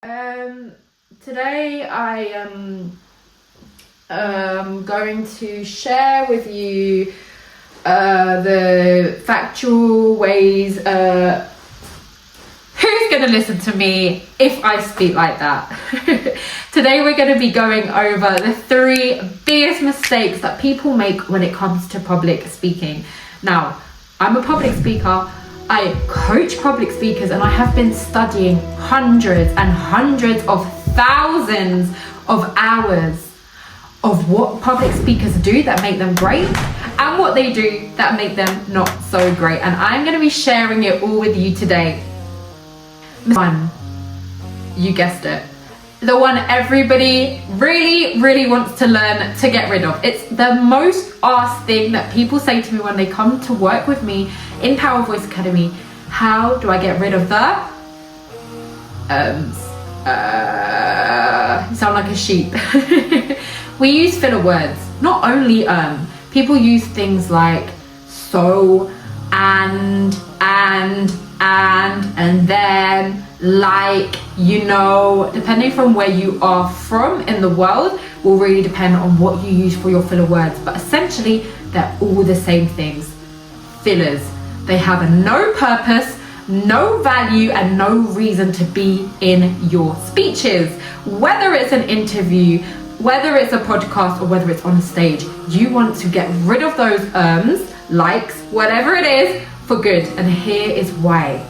Um, Today I am going to share with you the factual ways. Who's going to listen to me if I speak like that? Today we're going to be going over the 3 biggest mistakes that people make when it comes to public speaking. Now, I'm a public speaker. I coach public speakers, and I have been studying hundreds and hundreds of thousands of hours of what public speakers do that make them great and what they do that make them not so great. And I'm going to be sharing it all with you today. One, you guessed it, the one everybody really wants to learn to get rid of. It's the most asked thing that people say to me when they come to work with me in Power Voice Academy. How do I get rid of the you sound like a sheep. We use filler words. Not only people use things like so, and then, like, you know, depending from where you are from in the world will really depend on what you use for your filler words. But essentially, they're all the same things. Fillers. They have no purpose, no value, and no reason to be in your speeches. Whether it's an interview, whether it's a podcast, or whether it's on a stage, you want to get rid of those likes, whatever it is, for good. And here is why.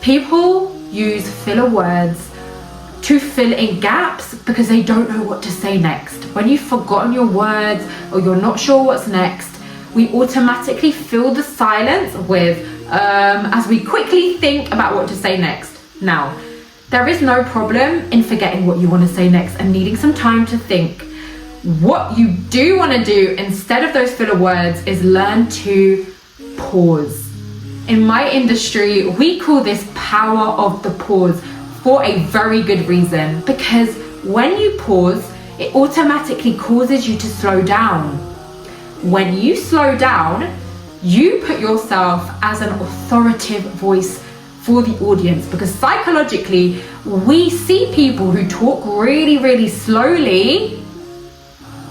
People use filler words to fill in gaps because they don't know what to say next. When you've forgotten your words or you're not sure what's next, we automatically fill the silence with as we quickly think about what to say next. Now, there is no problem in forgetting what you want to say next and needing some time to think. What you do want to do instead of those filler words is learn to pause. In my industry, we call this power of the pause for a very good reason, because when you pause, it automatically causes you to slow down. When you slow down, you put yourself as an authoritative voice for the audience, because psychologically, we see people who talk really slowly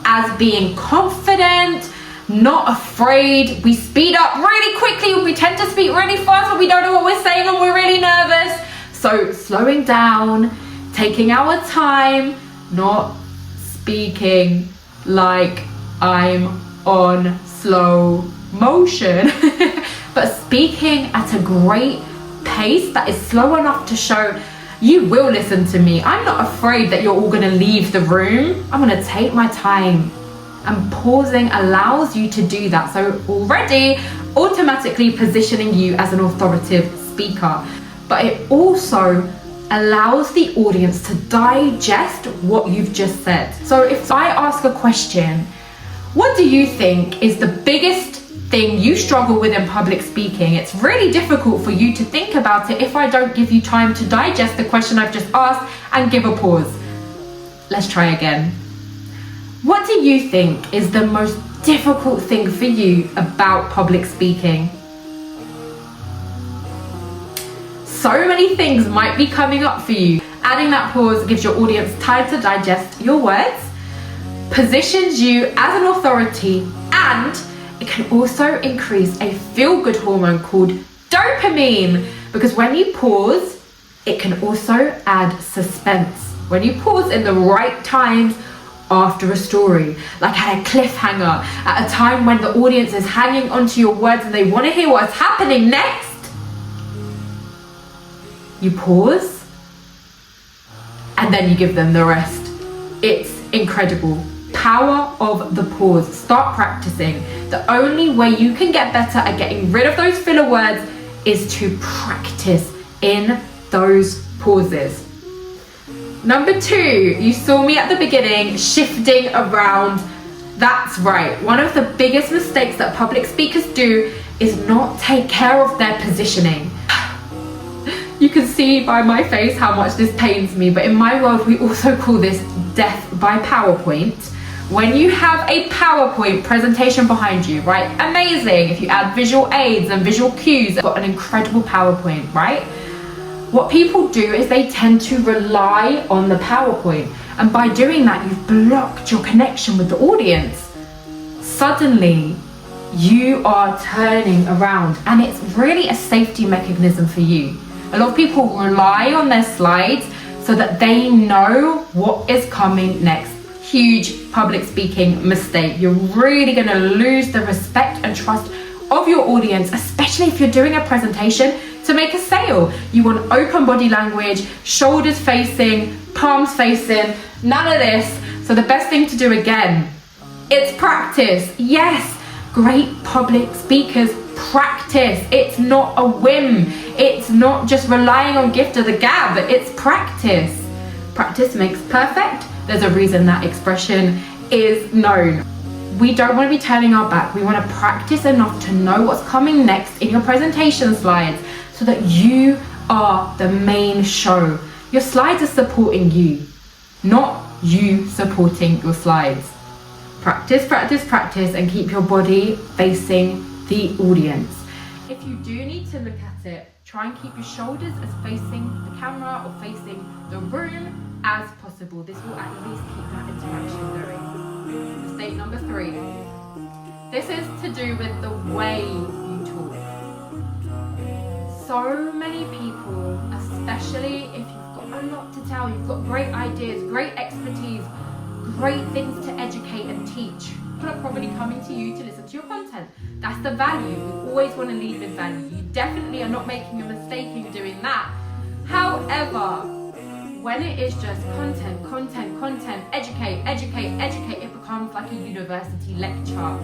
as being confident, not afraid. We speed up really quickly, and we tend to speak really fast when we don't know what we're saying and we're really nervous. So slowing down, taking our time, not speaking like I'm on slow motion, but speaking at a great pace that is slow enough to show you will listen to me. I'm not afraid that you're all going to leave the room. I'm going to take my time. And pausing allows you to do that. So already automatically positioning you as an authoritative speaker. But it also allows the audience to digest what you've just said. So if I ask a question, what do you think is the biggest thing you struggle with in public speaking? It's really difficult for you to think about it if I don't give you time to digest the question I've just asked and give a pause. Let's try again. What do you think is the most difficult thing for you about public speaking? So many things might be coming up for you. Adding that pause gives your audience time to digest your words, positions you as an authority, and it can also increase a feel-good hormone called dopamine, because when you pause, it can also add suspense. When you pause in the right times after a story, like at a cliffhanger, at a time when the audience is hanging onto your words and they want to hear what's happening next, you pause and then you give them the rest. It's incredible. Power of the pause. Start practicing. The only way you can get better at getting rid of those filler words is to practice in those pauses. Number 2, you saw me at the beginning shifting around. That's right. One of the biggest mistakes that public speakers do is not take care of their positioning. You can see by my face how much this pains me, but in my world, we also call this death by PowerPoint. When you have a PowerPoint presentation behind you, right? Amazing. If you add visual aids and visual cues, you've got an incredible PowerPoint, right? What people do is they tend to rely on the PowerPoint, and by doing that, you've blocked your connection with the audience. Suddenly, you are turning around, and it's really a safety mechanism for you. A lot of people rely on their slides so that they know what is coming next. Huge public speaking mistake. You're really going to lose the respect and trust of your audience, especially if you're doing a presentation to make a sale. You want open body language, shoulders facing, palms facing, none of this. So the best thing to do, again, it's practice. Yes, great public speakers practice. It's not a whim. It's not just relying on gift of the gab. It's practice. Practice makes perfect. There's a reason that expression is known. We don't want to be turning our back. We want to practice enough to know what's coming next in your presentation slides so that you are the main show. Your slides are supporting you, not you supporting your slides. Practice, practice, practice, and keep your body facing the audience. If you do need to look at it, try and keep your shoulders as facing the camera or facing the room as possible. This will at least keep that interaction going. Mistake number 3. This is to do with the way you talk. So many people, especially if you've got a lot to tell, you've got great ideas, great expertise, great things to educate and teach, people are probably coming to you to listen to your content. That's the value. You always want to lead with value. You definitely are not making a mistake in doing that. However, when it is just content, educate, it becomes like a university lecture.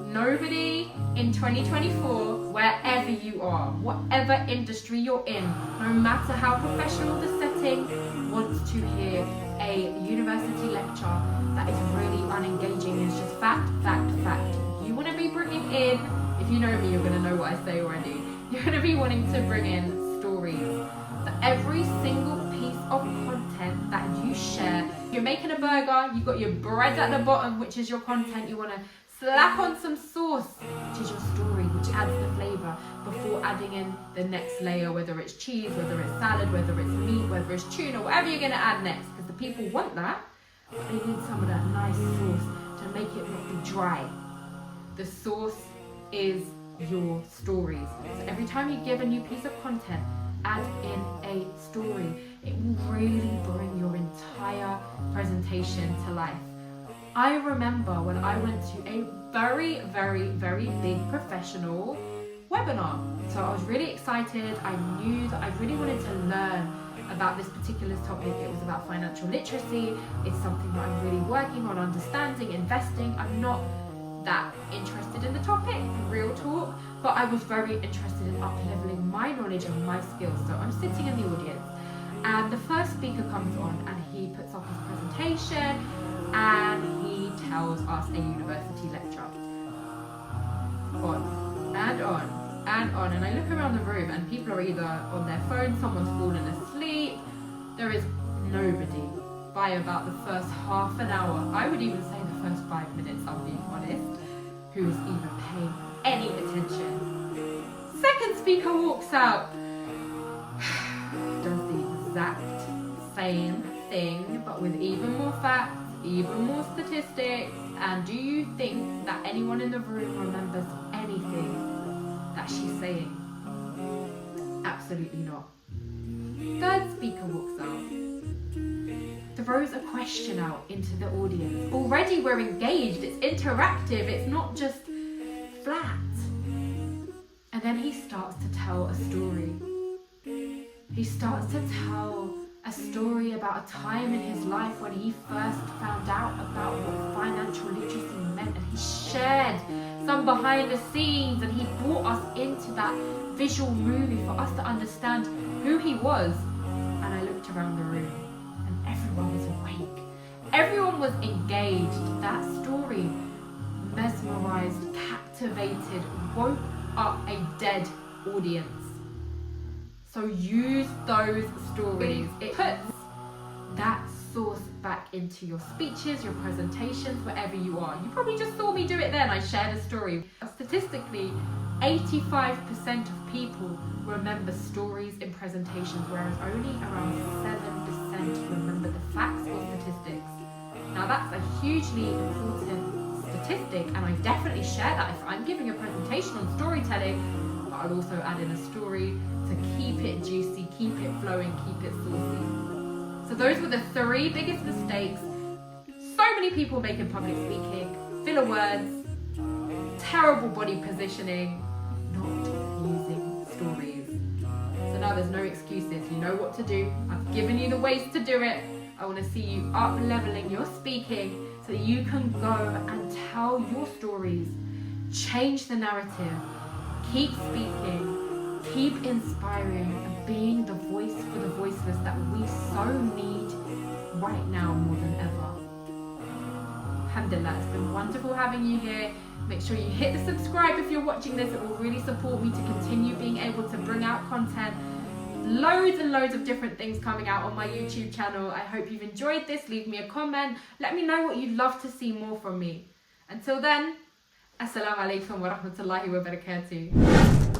Nobody in 2024, wherever you are, whatever industry you're in, no matter how professional the setting, wants to hear a university lecture that is really unengaging. It's just fact. You want to be bringing in, if you know me, you're going to know what I say already. You're going to be wanting to bring in stories. So every single piece of content that you share, you're making a burger, you've got your bread at the bottom, which is your content. You want to slap on some sauce, which is your story, which adds the flavor, before adding in the next layer, whether it's cheese, whether it's salad, whether it's meat, whether it's tuna, whatever you're going to add next, because the people want that. They need some of that nice sauce to make it not be dry. The sauce is your stories. So every time you give a new piece of content, add in a story. It will really bring your entire presentation to life. I remember when I went to a very big professional webinar. So I was really excited. I knew that I really wanted to learn about this particular topic. It was about financial literacy. It's something that I'm really working on understanding, investing. I'm not that interested in the topic, real talk, but I was very interested in up-leveling my knowledge and my skills. So I'm sitting in the audience, and the first speaker comes on, and he puts up his presentation, and he tells us a university lecture. On and on and on, and I look around the room, and people are either on their phone, someone's fallen asleep. There is nobody by about the first half an hour, I would even say the first 5 minutes, I'm being honest, who's even paying any attention. Second speaker walks out, does the exact same thing, but with even more facts, even more statistics. And do you think that anyone in the room remembers anything that she's saying? Absolutely not. Third speaker walks out, throws a question out into the audience. Already we're engaged, it's interactive, it's not just flat. And then he starts to tell a story. He starts to tell a story about a time in his life when he first found out about what financial literacy meant, and he shared some behind the scenes, and he brought us into that visual movie for us to understand who he was. And I looked around the room, and everyone was awake. Everyone was engaged. That story mesmerized, captivated, woke up a dead audience. So use those stories. It puts that sauce back into your speeches, your presentations, wherever you are. You probably just saw me do it then. I shared a story. Statistically, 85% of people remember stories in presentations, whereas only around 7% remember the facts or statistics. Now that's a hugely important statistic, and I definitely share that if I'm giving a presentation on storytelling, but I'll also add in a story to keep it juicy, keep it flowing, keep it saucy. So those were the 3 biggest mistakes so many people make in public speaking: filler words, terrible body positioning, not using stories. So now there's no excuses. You know what to do. I've given you the ways to do it. I want to see you up leveling your speaking so that you can go and tell your stories, change the narrative, keep speaking, keep inspiring, and being the voice for the voiceless that we so need right now more than ever. Alhamdulillah, it's been wonderful having you here. Make sure you hit the subscribe if you're watching this. It will really support me to continue being able to bring out content. Loads and loads of different things coming out on my YouTube channel. I hope you've enjoyed this. Leave me a comment. Let me know what you'd love to see more from me. Until then, Assalamu alaikum wa rahmatullahi wa barakatuh.